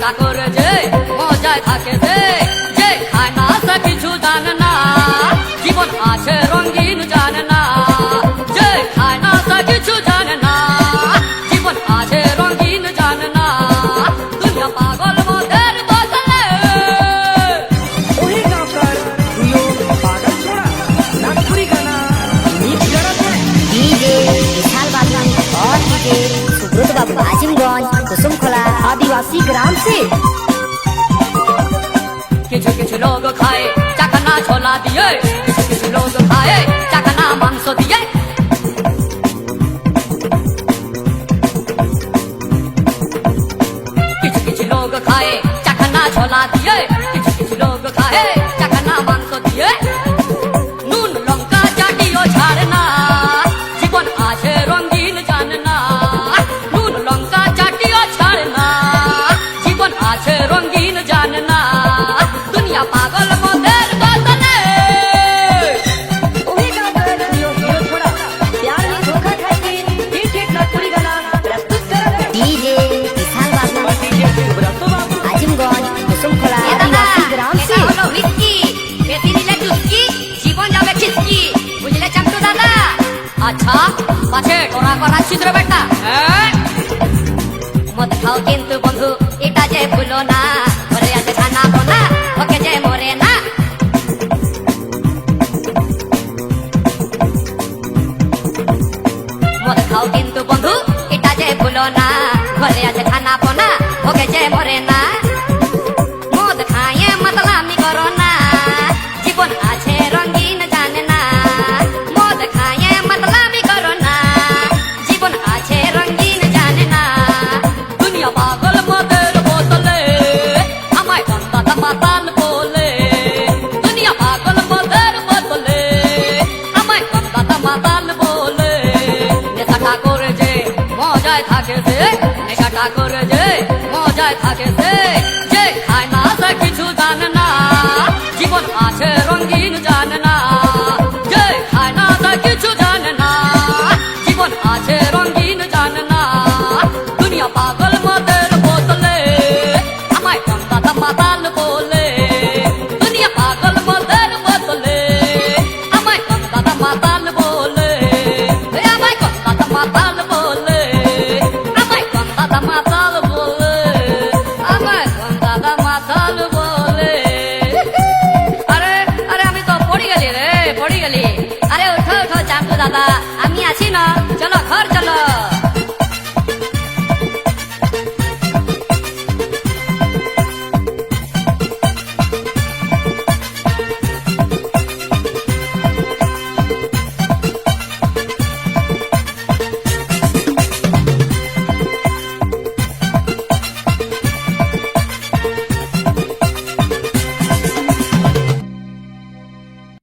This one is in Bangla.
নেশাটা করে যে মজায় থাকে যে খায় না সে কিছু জানে না, জীবন আছে রঙিন জানে না, যে খায় না সে কিছু জানে না, জীবন আছে রঙিন জানে না, দুনিয়া পাগল মদের বদলে। ओहे गाँवकर लोग पागल छोड़ा नागपुरी गाना नीट जरा दे। डीजे विशाल बाबू और डीजे सुब्रत बाबू आजिमगंज कुसुमखोला आदिवासी ग्राम से। কিছু কিছু লোক খায় চাকানা ছোলা দিয়ে, কিছু কিছু লোক খায় চাকানা মাংস দিয়ে, কিছু কিছু লোক খায় চাকানা ছোলা দিয়ে, কিছু কিছু লোক খায় চাকানা মাংস দিয়ে, নুন লঙ্কা চাটিও ছাড়ে না, জীবন আছে রঙিন জানে না, নুন লঙ্কা চাটিও ছাড়ে না, জীবন আছে রঙিন জানে না, দুনিয়া পাগল মদের বদলে। ओहे गाँवकर लोग हीरो छोड़ा प्यार में धोखा खाएंगे। नीट एक नागपुरी गाना प्रस्तुत करा दे। डीजे विशाल बाबू और डीजे सुब्रत बाबू आजिमगंज कुसुमखोला এ দাদা, आदिवासी ग्राम এটা से। হলো হুইস্কি, বেশি নিলে চুস্কি, জীবন যাবে ছিস্কি, বুঝলে চামটু দাদা? আচ্ছা পাছে টোরা করা ছিদ্র বেটা, হ্যাঁ? মদ খাও কিন্তু বন্ধু এটা যে ভুলো না, ঘরে আছে খানা বোনা ওকে যে মরে না, মদ খাও কিন্তু বন্ধু এটা যে ভুলো না, ঘরে আছে খানা বোনা ওকে যে মরে না, মদ খায়ে मतलामी करो ना, জীবন আছে রঙিন জানে না, মদ খায়ে मतलामी करो ना, জীবন আছে রঙিন জানে না, দুনিয়া পাগল মদের বোতলে, আমায় গন্দাটা মাতাল বলে, দুনিয়া পাগল মদের বোতলে, আমায় গন্দাটা মাতাল বলে, নেশাটা করে যে মজায় থাকে যে, নেশাটা করে যে